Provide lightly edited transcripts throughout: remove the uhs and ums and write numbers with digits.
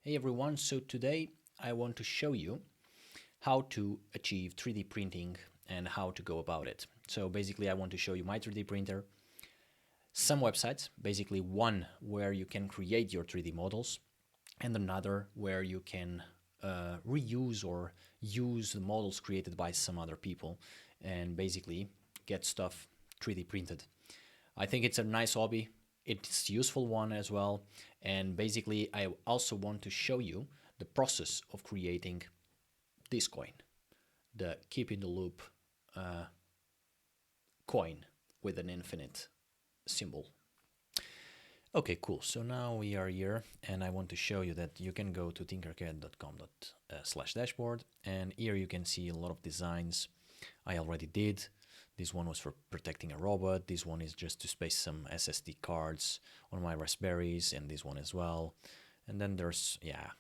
Hey everyone, so today I want to show you how to achieve 3D printing and how to go about it. So basically I want to show you my 3D printer, some websites, basically one where you can create your 3D models and another where you can reuse or use the models created by some other people and basically get stuff 3D printed. I think it's a nice hobby. It's a useful one as well. And basically, I also want to show you the process of creating this coin, the keep in the loop coin with an infinite symbol. Okay, cool. So now we are here and I want to show you that you can go to tinkercad.com/dashboard and here you can see a lot of designs I already did. This one was for protecting a robot. This one is just to space some SSD cards on my Raspberries and this one as well. And then there's,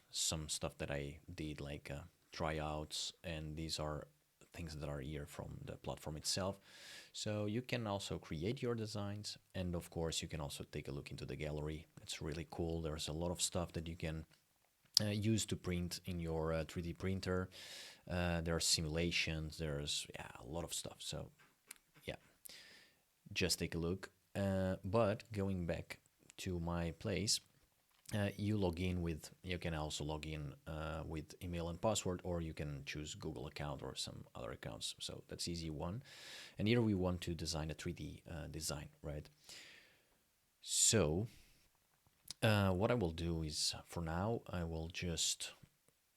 some stuff that I did like tryouts, and these are things that are here from the platform itself. So you can also create your designs, and of course you can also take a look into the gallery. It's really cool. There's a lot of stuff that you can use to print in your 3D printer. There are simulations, there's a lot of stuff. So just take a look. But going back to my place, you can also log in with email and password, or you can choose Google account or some other accounts. So that's easy one. And here we want to design a 3D design, right? So what I will do is, for now, I will just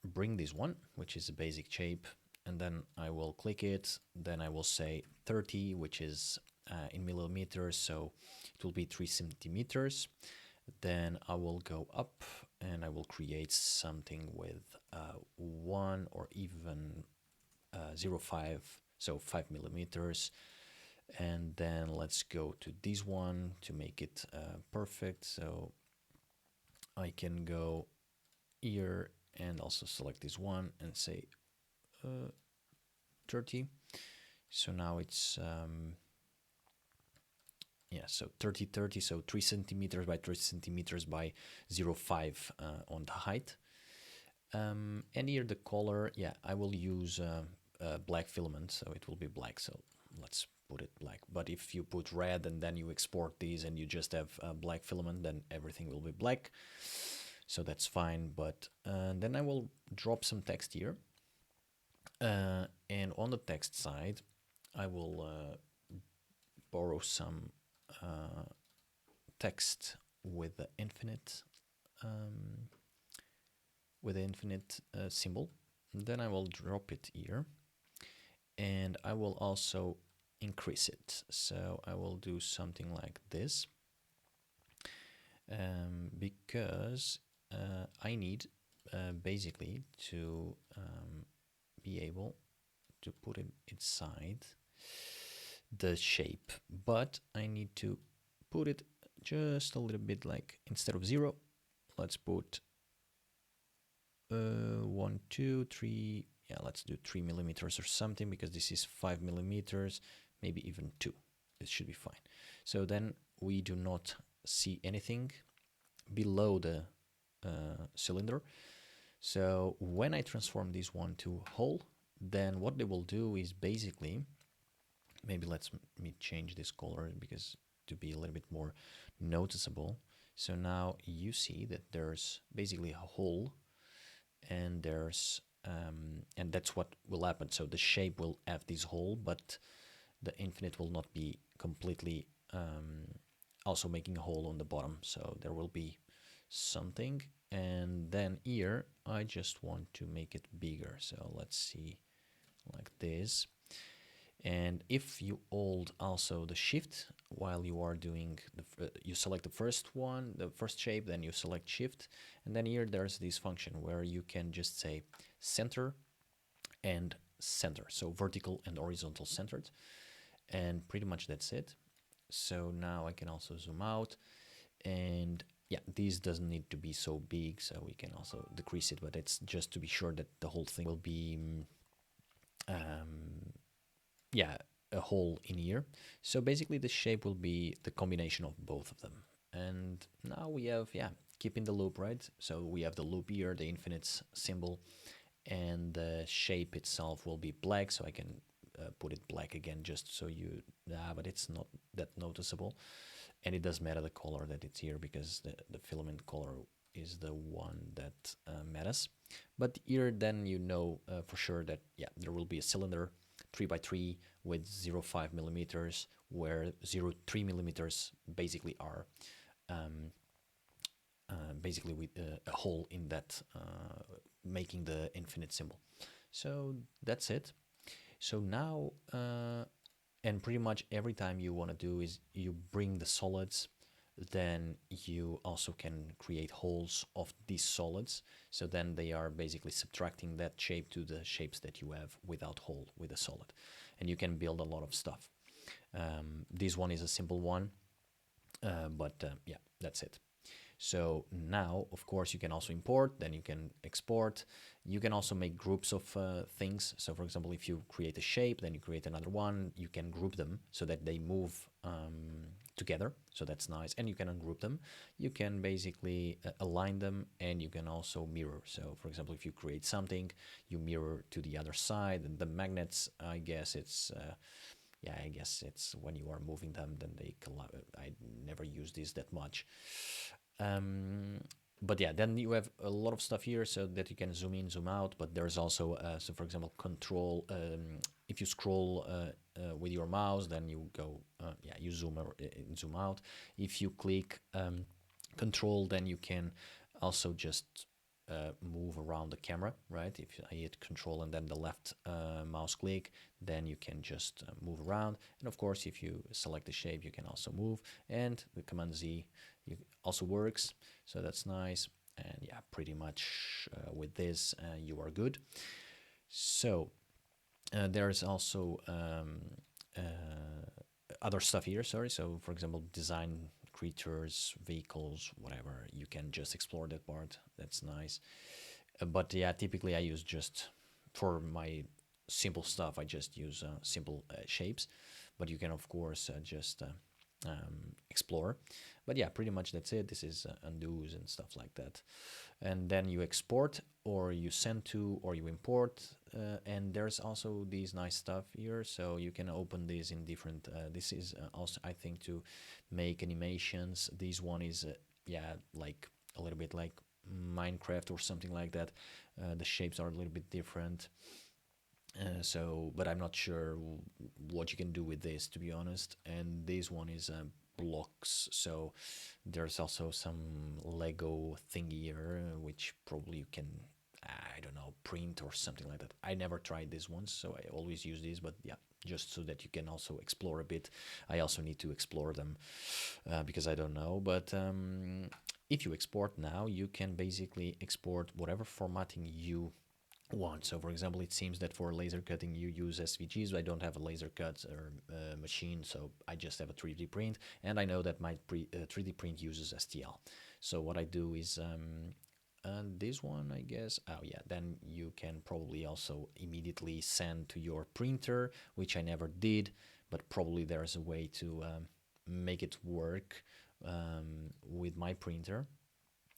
bring this one, which is a basic shape, and then I will click it. Then I will say 30, which is in millimeters, so it will be 3 centimeters. Then I will go up and I will create something with 1 or even 0.5, so 5 millimeters. And then let's go to this one to make it perfect. So I can go here and also select this one and say 30. So now it's so 30, so 3 centimeters by 3 centimeters by 0.5 on the height. And here the color, I will use black filament, so it will be black. So let's put it black. But if you put red and then you export these and you just have black filament, then everything will be black. So that's fine. But then I will drop some text here. And on the text side, I will borrow some text with the infinite symbol. And then I will drop it here, and I will also increase it. So I will do something like this, because I need basically to be able to put it inside the shape, but I need to put it just a little bit, like instead of 0, let's put 1, 2, 3, let's do 3 millimeters or something, because this is 5 millimeters, maybe even 2. This should be fine. So then we do not see anything below the cylinder. So when I transform this one to hole, then what they will do is basically, maybe let me change this color because to be a little bit more noticeable. So now you see that there's basically a hole, and there's and that's what will happen. So the shape will have this hole, but the infinite will not be completely also making a hole on the bottom. So there will be something, and then here I just want to make it bigger. So let's see, like this. And if you hold also the shift while you are doing you select the first one, the first shape, then you select shift, and then here there's this function where you can just say center and center, so vertical and horizontal centered, and pretty much that's it. So now I can also zoom out, and this doesn't need to be so big, so we can also decrease it, but it's just to be sure that the whole thing will be a hole in here. So basically the shape will be the combination of both of them. And now we have keep in the loop, right? So we have the loop here, the infinite symbol, and the shape itself will be black, so I can put it black again just so you, but it's not that noticeable. And it doesn't matter the color that it's here because the filament color is the one that matters. But here then you know for sure that, yeah, there will be a cylinder 3 by 3 with 0.5 millimeters, where 0.3 millimeters basically are basically with a hole in that, making the infinite symbol. So that's it. So now, and pretty much every time you want to do is you bring the solids, then you also can create holes of these solids. So then they are basically subtracting that shape to the shapes that you have without hole with a solid. And you can build a lot of stuff. This one is a simple one, but yeah, that's it. So now, of course, you can also import, then you can export. You can also make groups of things. So for example, if you create a shape, then you create another one, you can group them so that they move together. So that's nice. And you can ungroup them. You can basically align them, and you can also mirror. So for example, if you create something, you mirror to the other side. And the magnets, I guess it's... yeah, I guess it's when you are moving them, then they collide. I never use this that much. But yeah, then you have a lot of stuff here so that you can zoom in, zoom out. But there's also, so for example, control. If you scroll with your mouse, then you go, yeah, you zoom zoom out. If you click control, then you can also just move around the camera, right? If I hit control and then the left mouse click, then you can just move around. And of course, if you select the shape, you can also move. And with Command Z, also works. So that's nice. And yeah, pretty much with this, you are good. So there's also other stuff here, sorry. So for example, design creatures, vehicles, whatever. You can just explore that part. That's nice. But yeah, typically I use just, for my simple stuff, I just use simple shapes. But you can, of course, just explore. But yeah, pretty much that's it. This is undos and stuff like that. And then you export, or you send to, or you import. And there's also these nice stuff here. So you can open these in different, this is also, I think, to make animations. This one is, yeah, like a little bit like Minecraft or something like that. The shapes are a little bit different. So, but I'm not sure what you can do with this, to be honest. And this one is blocks. So there's also some Lego thingy here, which probably you can, I don't know, print or something like that. I never tried this one, so I always use these. But yeah, just so that you can also explore a bit. I also need to explore them because I don't know. But if you export now, you can basically export whatever formatting you want. So for example, it seems that for laser cutting you use SVGs. I don't have a laser cut or machine, so I just have a 3D print, and I know that my 3D print uses STL. So what I do is and this one, I guess, oh yeah, then you can probably also immediately send to your printer, which I never did, but probably there's a way to make it work with my printer.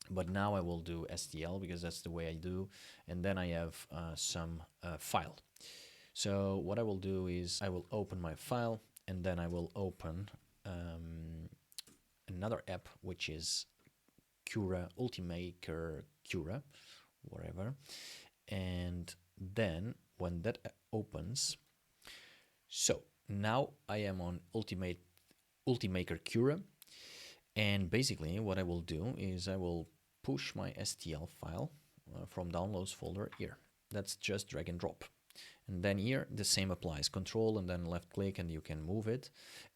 But now I will do STL because that's the way I do. And then I have some file. So what I will do is I will open my file, and then I will open another app, which is Cura, Ultimaker Cura, whatever. And then when that opens, so now I am on Ultimaker Cura. And basically what I will do is I will push my STL file from downloads folder here. That's just drag and drop. And then here the same applies, control and then left click, and you can move it.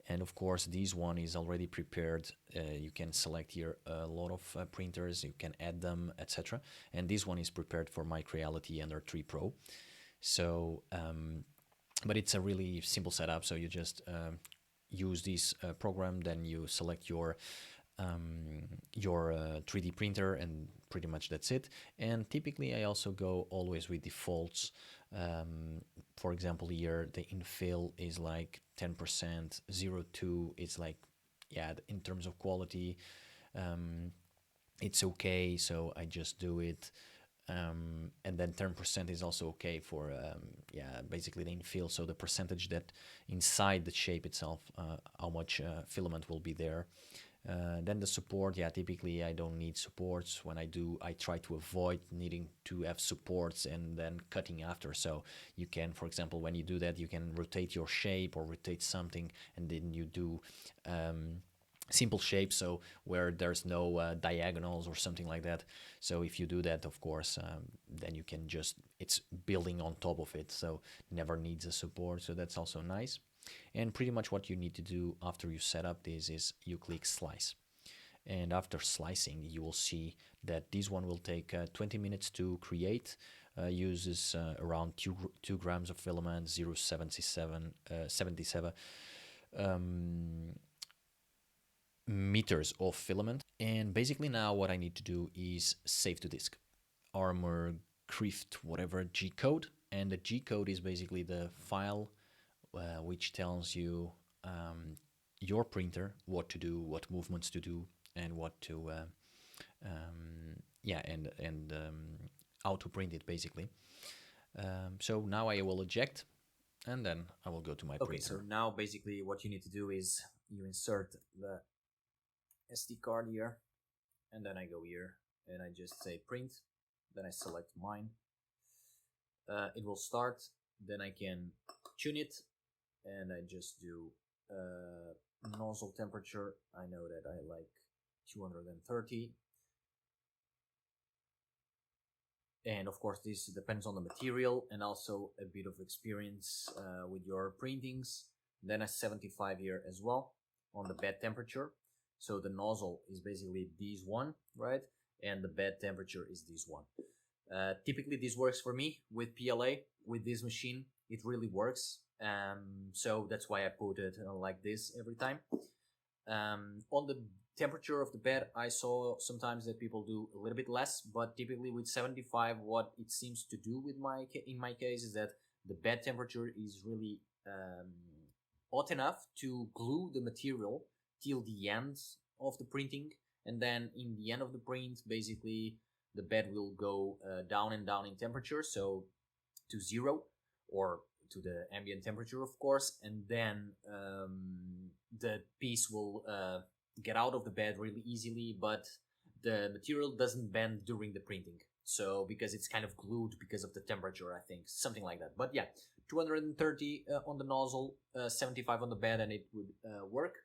And of course this one is already prepared. You can select here a lot of printers, you can add them, etc. And this one is prepared for my creality Ender 3 Pro. So but it's a really simple setup. So you just use this program, then you select your 3D printer, and pretty much that's it. And typically I also go always with defaults. For example, here the infill is like 10%, 0.2 is like, yeah, in terms of quality. it's okay, so I just do it. And then 10% is also okay for yeah, basically the infill, so the percentage that inside the shape itself, how much filament will be there. Then the support, yeah, typically I don't need supports. When I do, I try to avoid needing to have supports and then cutting after. So you can, for example, when you do that, you can rotate your shape or rotate something, and then you do simple shapes, so where there's no diagonals or something like that. So if you do that, of course, then you can just, it's building on top of it, so never needs a support. So that's also nice. And pretty much what you need to do after you set up this is you click slice. And after slicing, you will see that this one will take 20 minutes to create. Uses around 2 grams of filament, 0.77 meters of filament. And basically now what I need to do is save to disk. Armor, Crift, whatever, G-code. And the G-code is basically the file which tells you your printer what to do, what movements to do, and what to yeah, and how to print it basically. So now I will eject, and then I will go to my printer. So now basically what you need to do is you insert the SD card here, and then I go here and I just say print, then I select mine. It will start, then I can tune it, and I just do nozzle temperature. I know that I like 230. And of course, this depends on the material and also a bit of experience with your printings. Then a 75 here as well on the bed temperature. So the nozzle is basically this one, right? And the bed temperature is this one. Typically, this works for me with PLA. With this machine, it really works. So that's why I put it like this every time. On the temperature of the bed, I saw sometimes that people do a little bit less, but typically with 75, what it seems to do with in my case is that the bed temperature is really hot enough to glue the material till the end of the printing, and then in the end of the print, basically the bed will go down and down in temperature, so to 0 or to the ambient temperature, of course, and then the piece will get out of the bed really easily, but the material doesn't bend during the printing. So because it's kind of glued because of the temperature, I think, something like that. But yeah, 230 on the nozzle, 75 on the bed, and it would work.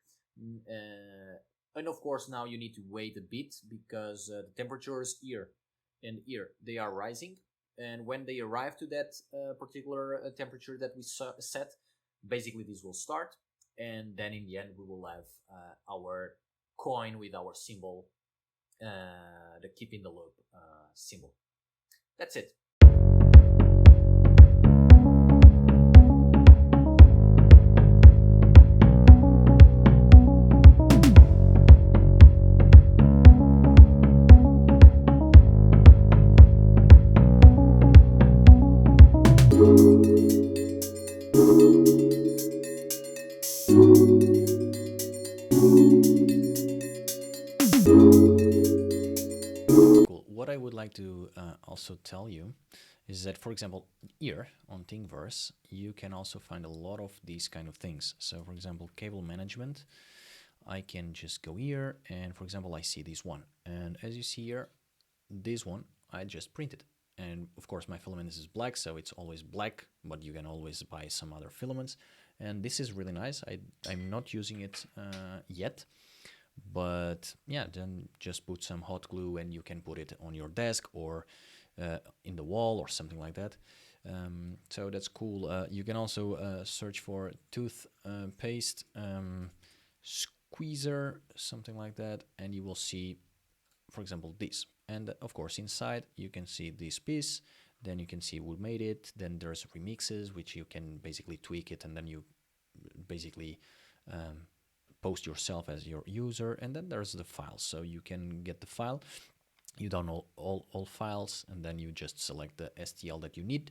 And of course, now you need to wait a bit because the temperatures here and here, they are rising. And when they arrive to that particular temperature that we set, basically this will start. And then in the end, we will have our coin with our symbol, the keep in the loop symbol. That's it. Cool. What I would like to also tell you is that, for example, here on Thingiverse, you can also find a lot of these kind of things. So, for example, cable management, I can just go here, and for example, I see this one. And as you see here, this one, I just printed. And of course, my filament is black, so it's always black, but you can always buy some other filaments. And this is really nice. I'm not using it yet. But yeah, then just put some hot glue and you can put it on your desk or in the wall or something like that. So that's cool. You can also search for tooth paste squeezer, something like that, and you will see, for example, this. And of course, inside you can see this piece. Then you can see who made it. Then there's remixes, which you can basically tweak it, and then you basically post yourself as your user. And then there's the files, so you can get the file, you download all files, and then you just select the STL that you need.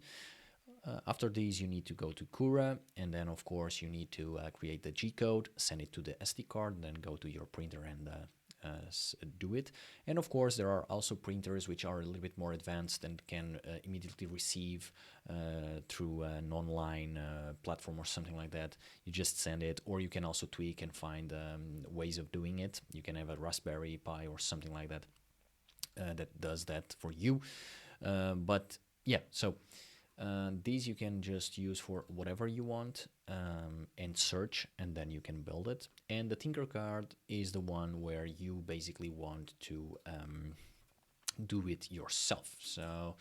After these, you need to go to Cura, and then of course you need to create the G-code, send it to the SD card, then go to your printer and do it. And of course, there are also printers which are a little bit more advanced and can immediately receive through an online platform or something like that. You just send it, or you can also tweak and find ways of doing it. You can have a Raspberry Pi or something like that that does that for you. But yeah, so these you can just use for whatever you want and search, and then you can build it. And the Tinkercard is the one where you basically want to do it yourself. So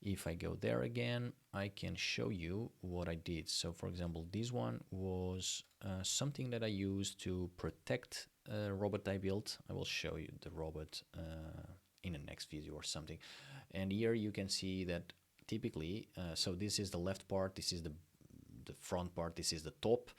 if I go there again, I can show you what I did. So for example, this one was something that I used to protect a robot I built. I will show you the robot in the next video or something. And here you can see that typically, so this is the left part, this is the front part, this is the top.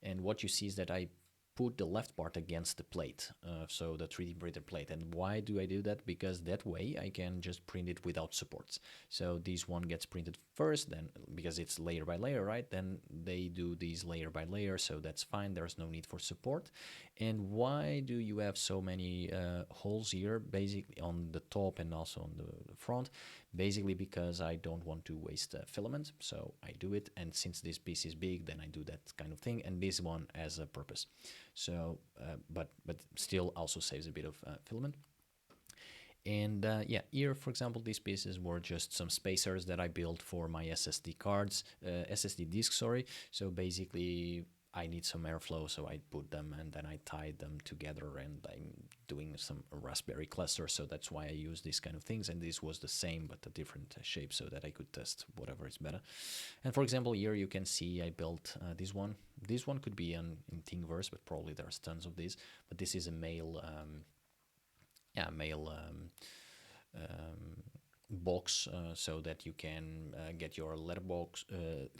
And what you see is that I put the left part against the plate, so the 3D printer plate. And why do I do that? Because that way I can just print it without supports. So this one gets printed first, then because it's layer by layer, right? Then they do these layer by layer, so that's fine. There's no need for support. And why do you have so many holes here, basically on the top and also on the front? Basically because I don't want to waste filament, so I do it. And since this piece is big, then I do that kind of thing. And this one has a purpose. So, but still also saves a bit of filament. And yeah, here, for example, these pieces were just some spacers that I built for my SSD cards, SSD disk, sorry. So basically, I need some airflow, so I put them and then I tied them together, and I'm doing some Raspberry cluster, so that's why I use these kind of things. And this was the same but a different shape, so that I could test whatever is better. And for example, here you can see I built this one. This one could be in Thingiverse, but probably there's tons of these. But this is a mail box, so that you can get your letterbox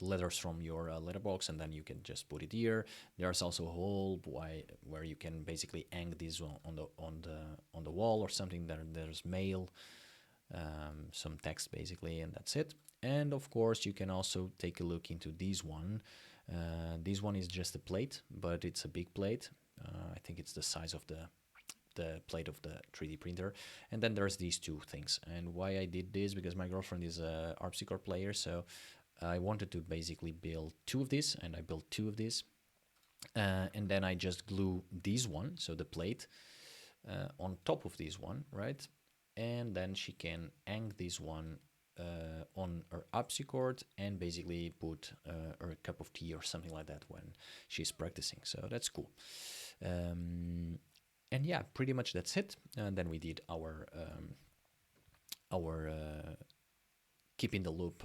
letters from your letterbox, and then you can just put it here. There's also a hole where you can basically hang this on the wall or something. There's mail, some text basically, and that's it. And of course, you can also take a look into this one. This one is just a plate, but it's a big plate. I think it's the size of the plate of the 3D printer. And then there's these two things. And why I did this, because my girlfriend is a harpsichord player, so I wanted to basically build two of these, and I built two of these. And then I just glue this one, so the plate, on top of this one, right? And then she can hang this one on her harpsichord and basically put her cup of tea or something like that when she's practicing. So that's cool. And yeah, pretty much that's it. And then we did our keep in the loop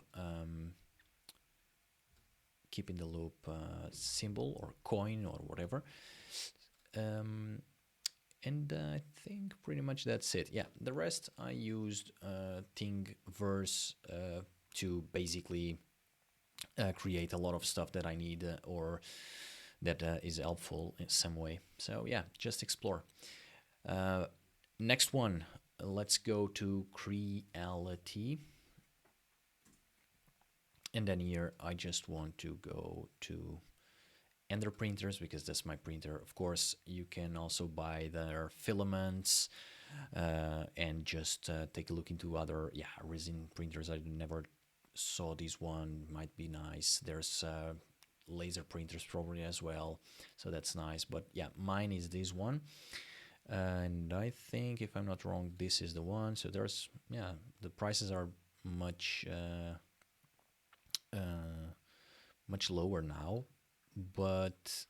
symbol or coin or whatever. And I think pretty much that's it. Yeah, the rest I used Thingiverse to basically create a lot of stuff that I need or that is helpful in some way. So yeah, just explore. Next one, let's go to creality. And then here I just want to go to Ender printers because that's my printer. Of course, you can also buy their filaments and just take a look into other resin printers. I never saw this one, might be nice. There's laser printers probably as well, so that's nice. But yeah, mine is this one, and I think if I'm not wrong, this is the one. So there's the prices are much much lower now, but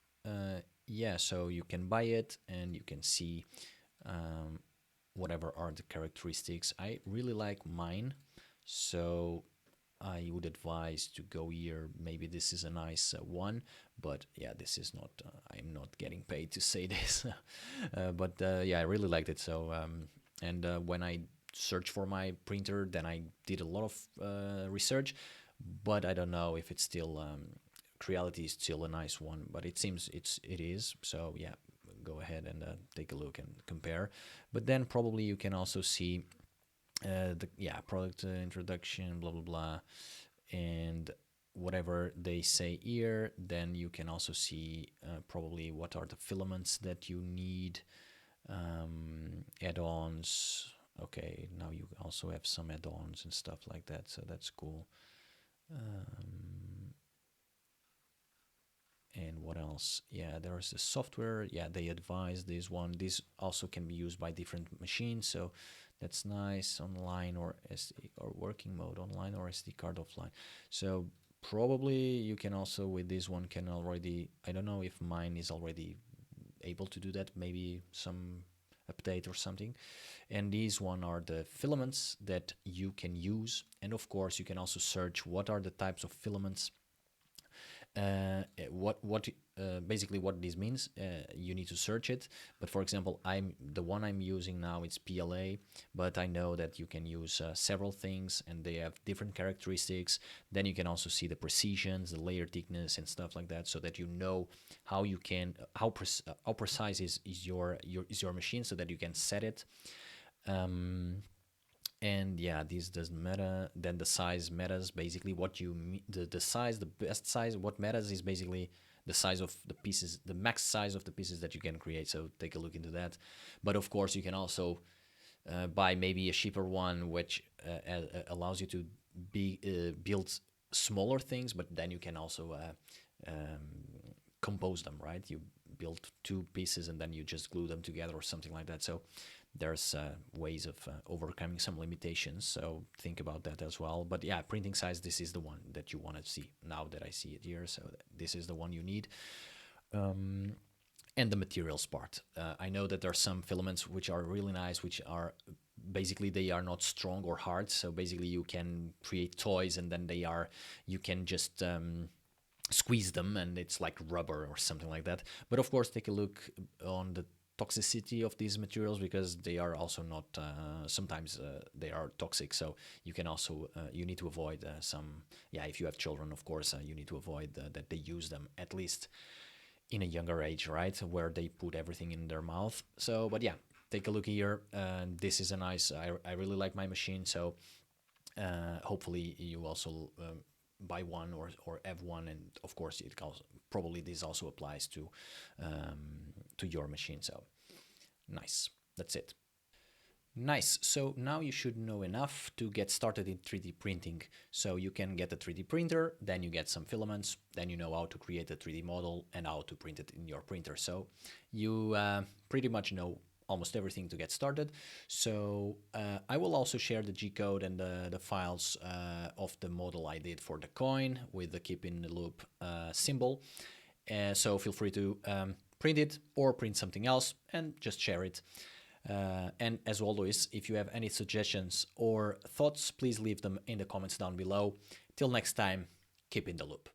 yeah, so you can buy it and you can see whatever are the characteristics. I really like mine, so I would advise to go here. Maybe this is a nice one, but yeah, this is not, I'm not getting paid to say this. But yeah, I really liked it. So, and when I searched for my printer, then I did a lot of research, but I don't know if it's still, Creality is still a nice one, but it seems it is. So yeah, go ahead and take a look and compare. But then probably you can also see the product introduction, blah blah blah, and whatever they say here. Then you can also see probably what are the filaments that you need, Add-ons. Okay, now you also have some add-ons and stuff like that, so that's cool. And what else? Yeah, there's the software. Yeah, they advise this one. This also can be used by different machines, so that's nice. Online or SD or working mode, online or SD card offline. So probably you can also with this one can already. I don't know if mine is already able to do that. Maybe some update or something. And these one are the filaments that you can use. And of course, you can also search what are the types of filaments. What basically what this means, you need to search it. But for example, the one I'm using now, it's PLA, but I know that you can use several things and they have different characteristics. Then you can also see the precisions, the layer thickness and stuff like that, so that you know how you can how precise is your machine, so that you can set it. And yeah, this doesn't matter. Then the size matters. Basically what the size, the best size, what matters is basically the size of the pieces, the max size of the pieces that you can create. So take a look into that. But of course you can also buy maybe a cheaper one which allows you to build smaller things, but then you can also compose them, right? You build two pieces and then you just glue them together or something like that. So there's ways of overcoming some limitations, so think about that as well. But yeah, printing size, this is the one that you want to see now that I see it here, so this is the one you need. And the materials part, I know that there are some filaments which are really nice, which are basically they are not strong or hard, so basically you can create toys and then you can just squeeze them and it's like rubber or something like that. But of course, take a look on the toxicity of these materials, because they are also not sometimes they are toxic, so you can also you need to avoid some, yeah, if you have children, of course you need to avoid that they use them, at least in a younger age, right, where they put everything in their mouth. So but yeah, take a look here. This is a nice, I really like my machine, so hopefully you also buy one or have one, and of course it also, probably this also applies to your machine. So nice, that's it. Nice. So now you should know enough to get started in 3D printing. So you can get a 3D printer, then you get some filaments, then you know how to create a 3D model and how to print it in your printer. So you pretty much know almost everything to get started. So I will also share the G-code and the files of the model I did for the coin with the keep in the loop symbol. So feel free to print it or print something else and just share it. And as always, if you have any suggestions or thoughts, please leave them in the comments down below. Till next time, keep in the loop.